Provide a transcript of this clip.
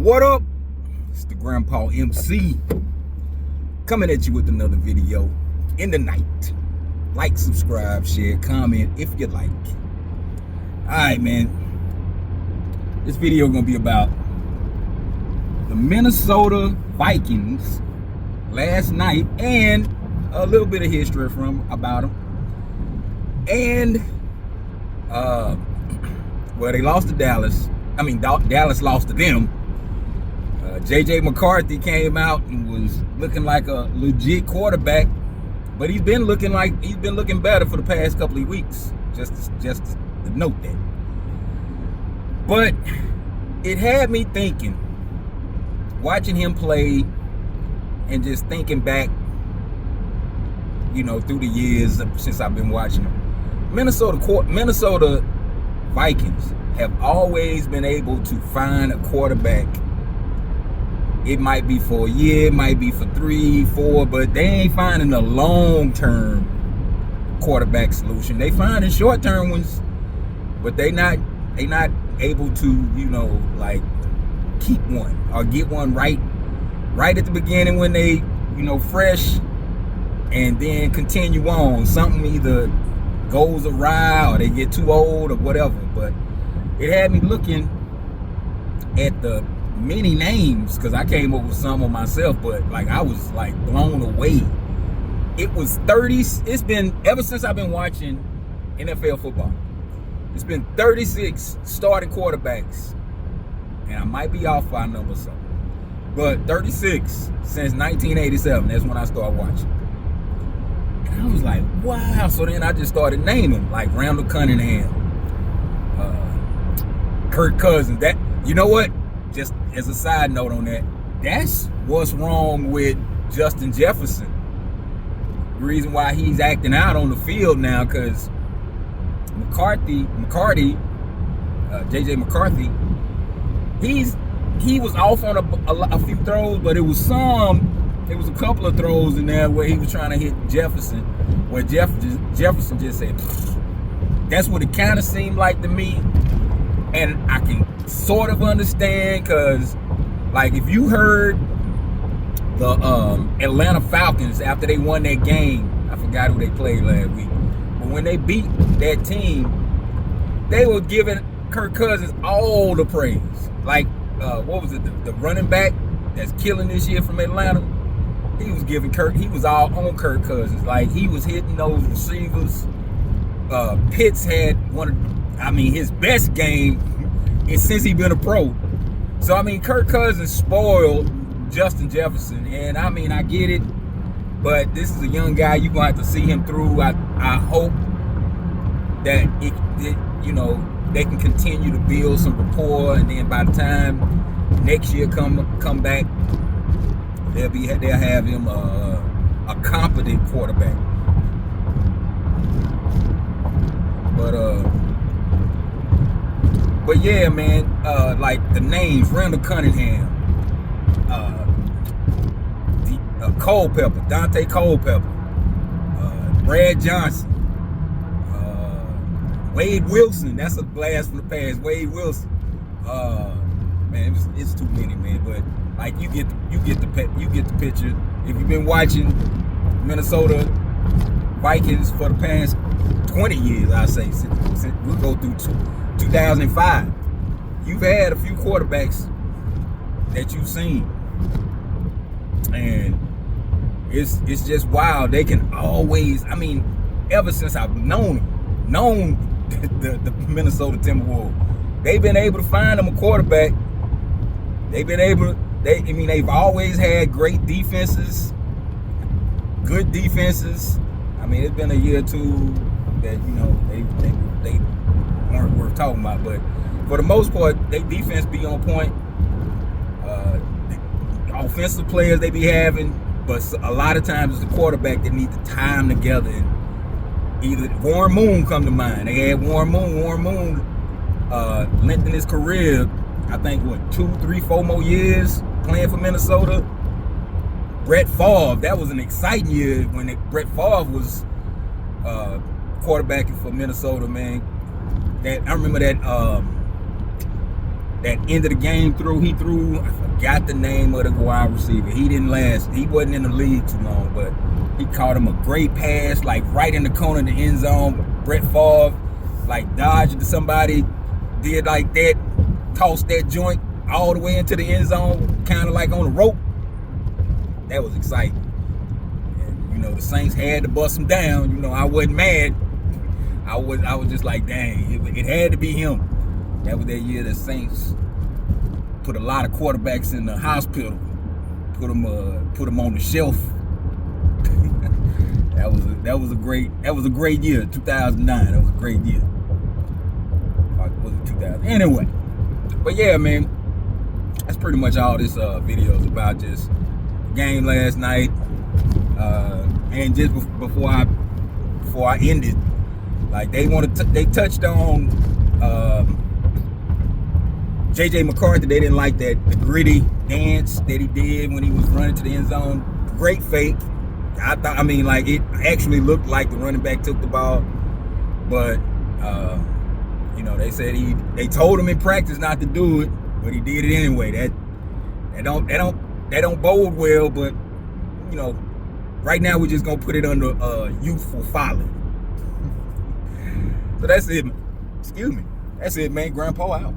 What up? It's the Grandpa MC coming at you with another video in the night. Like, subscribe, share, comment if you like. Alright, man. This video gonna be about the Minnesota Vikings last night and a little bit of history about them. And well, they lost to Dallas. Dallas lost to them. JJ McCarthy came out and was looking like a legit quarterback, but he's been looking better for the past couple of weeks. Just to note that. But it had me thinking, watching him play, and just thinking back, through the years since I've been watching him. Minnesota Vikings have always been able to find a quarterback. It might be for a year, it might be for 3, 4, but they ain't finding a long-term quarterback solution. They finding short-term ones, but they not able to, keep one or get one right at the beginning when they, fresh, and then continue on. Something either goes awry or they get too old or whatever. But it had me looking at the many names, because I came up with some of myself, but I was blown away. It was 30. It's been, ever since I've been watching NFL football, it's been 36 starting quarterbacks, and I might be off by a number or so, but 36 since 1987. That's when I started watching. And I was like, wow. So then I just started naming, like Randall Cunningham, Kirk Cousins. That, you know what? Just as a side note on that, that's what's wrong with Justin Jefferson. The reason why he's acting out on the field now, because JJ McCarthy, he was off on a few throws, but it was a couple of throws in there where he was trying to hit Jefferson, where Jefferson just said, that's what it kind of seemed like to me. And I can sort of understand, because if you heard the Atlanta Falcons after they won that game, I forgot who they played last week, but when they beat that team, they were giving Kirk Cousins all the praise. What was it, the running back that's killing this year from Atlanta? He was all on Kirk Cousins. He was hitting those receivers. Pitts had his best game since he's been a pro. So, Kirk Cousins spoiled Justin Jefferson. And, I get it. But this is a young guy. You're going to have to see him through. I hope that, they can continue to build some rapport. And then by the time next year come back, they'll have him a competent quarterback. But yeah, man, the names, Randall Cunningham, Dante Culpepper, Brad Johnson, Wade Wilson. That's a blast from the past. Wade Wilson. Man, it's too many, man. But you get the picture. If you've been watching Minnesota Vikings for the past 20 years, I say, since we'll go through 2005, you've had a few quarterbacks that you've seen, and it's just wild. They can always, ever since I've known the Minnesota Timberwolves, they've been able to find them a quarterback. They've always had great defenses, good defenses. It's been a year or two that they weren't worth talking about, but for the most part, they defense be on point. The offensive players they be having, but a lot of times it's the quarterback that need the time together. And either Warren Moon come to mind. They had Warren Moon lengthened his career, I think 2, 3, 4 more years playing for Minnesota. Brett Favre, that was an exciting year when Brett Favre was quarterbacking for Minnesota, man. I remember that that end of the game throw he threw, I forgot the name of the wide receiver. He didn't last. He wasn't in the league too long, but he caught him a great pass, like right in the corner of the end zone. Brett Favre, like dodged to somebody, did like that, tossed that joint all the way into the end zone, kind of like on a rope. That was exciting. And, you know, the Saints had to bust him down. You know, I wasn't mad. I was just like, dang, it had to be him. That was that year the Saints put a lot of quarterbacks in the hospital, put them on the shelf. that was a great year, 2009. That was a great year. Was it 2000? Anyway, but yeah, man, that's pretty much all this video is about. Just the game last night, and just before I ended, like they touched on JJ McCarthy. They didn't like the gritty dance that he did when he was running to the end zone. Great fake. I mean, like, it actually looked like the running back took the ball, but you know, they said they told him in practice not to do it, but he did it anyway. That don't bode well. But you know, right now we're just gonna put it under youthful folly. So that's it. Excuse me. That's it, man. Grandpa out.